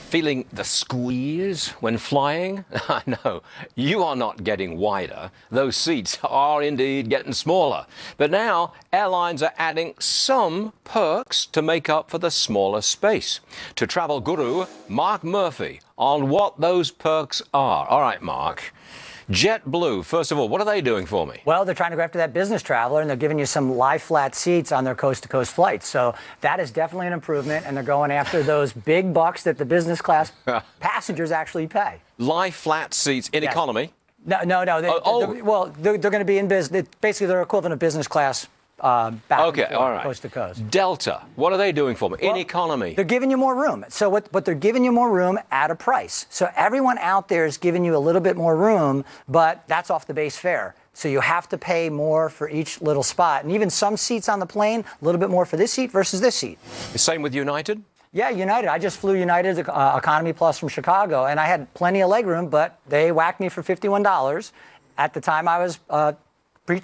Feeling the squeeze when flying? No, you are not getting wider. Those seats are indeed getting smaller. But now, airlines are adding some perks to make up for the smaller space. To travel guru Mark Murphy on what those perks are. All right, Mark. JetBlue, first of all, what are they doing for me? Well, they're trying to go after that business traveler, and they're giving you some lie-flat seats on their coast-to-coast flights. So that is definitely an improvement, and they're going after those big bucks that the business class passengers actually pay. Lie-flat seats in economy? No. They're going to be in business. Basically, they're equivalent of business class. Back okay, all right. Coast to coast. Delta, what are they doing for me? In economy? They're giving you more room. So what they're giving you more room at a price. So everyone out there is giving you a little bit more room, but that's off the base fare. So you have to pay more for each little spot. And even some seats on the plane, a little bit more for this seat versus this seat. The same with United? Yeah, United. I just flew United Economy Plus from Chicago, and I had plenty of legroom, but they whacked me for $51. At the time, I was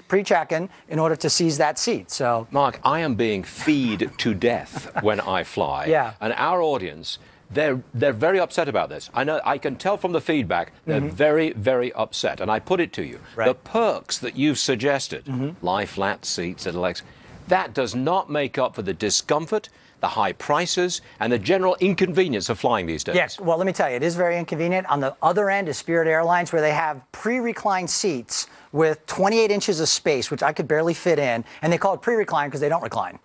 pre-check-in in order to seize that seat. So, Mark, I am being feed to death when I fly. Yeah. And our audience, they're very upset about this. I can tell from the feedback they're very, very upset. And I put it to you, the perks that you've suggested, lie flat seats and legs, that does not make up for the discomfort, the high prices, and the general inconvenience of flying these days. Yes, well, let me tell you, it is very inconvenient. On the other end is Spirit Airlines, where they have pre-reclined seats with 28 inches of space, which I could barely fit in, and they call it pre-recline because they don't recline.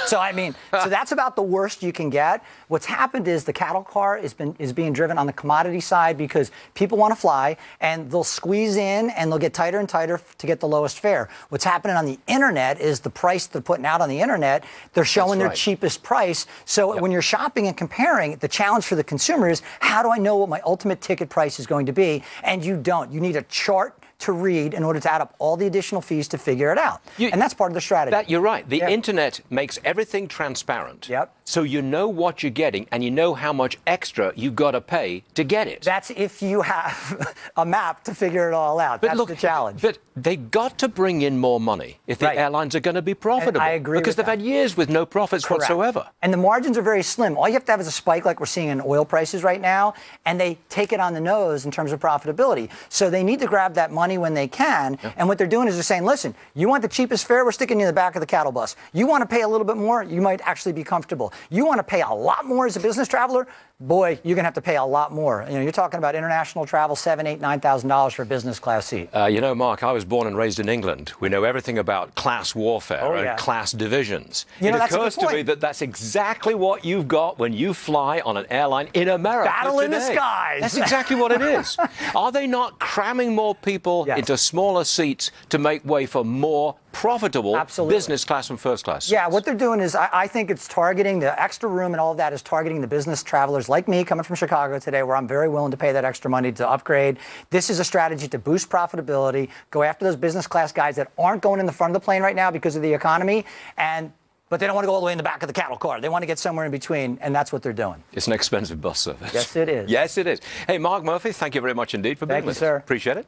So, I mean, so that's about the worst you can get. What's happened is the cattle car is being driven on the commodity side because people want to fly, and they'll squeeze in, and they'll get tighter and tighter to get the lowest fare. What's happening on the internet is the price they're putting out on the internet, they're showing their cheapest price. So when you're shopping and comparing, the challenge for the consumer is, how do I know what my ultimate ticket price is going to be? And you don't. You need a chart to read in order to add up all the additional fees to figure it out. And that's part of the strategy. You're right. The internet makes everything transparent. Yep. So you know what you're getting, and you know how much extra you've got to pay to get it. That's if you have a map to figure it all out. That's the challenge. But they've got to bring in more money if the airlines are going to be profitable. And I agree because they've had years with no profits whatsoever. And the margins are very slim. All you have to have is a spike like we're seeing in oil prices right now, and they take it on the nose in terms of profitability. So they need to grab that money when they can. And what they're doing is they're saying, listen, you want the cheapest fare? We're sticking you in the back of the cattle bus. You want to pay a little bit more? You might actually be comfortable. You want to pay a lot more as a business traveler? Boy, you're going to have to pay a lot more. You know, you're talking about international travel, $7,000, $8,000, $9,000 for a business class seat. You know, Mark, I was born and raised in England. We know everything about class warfare and class divisions. It occurs to me that that's exactly what you've got when you fly on an airline in America Battle in the skies. That's exactly what it is. Are they not cramming more people into smaller seats to make way for more profitable business class and first class seats? Yeah, what they're doing is, I think it's targeting the extra room, and all of that is targeting the business travelers like me coming from Chicago today, where I'm very willing to pay that extra money to upgrade. This is a strategy to boost profitability, go after those business class guys that aren't going in the front of the plane right now because of the economy, but they don't want to go all the way in the back of the cattle car. They want to get somewhere in between, and that's what they're doing. It's an expensive bus service. Yes, it is. Yes, it is. Hey, Mark Murphy, thank you very much indeed for being with us. Thank you, sir. Appreciate it.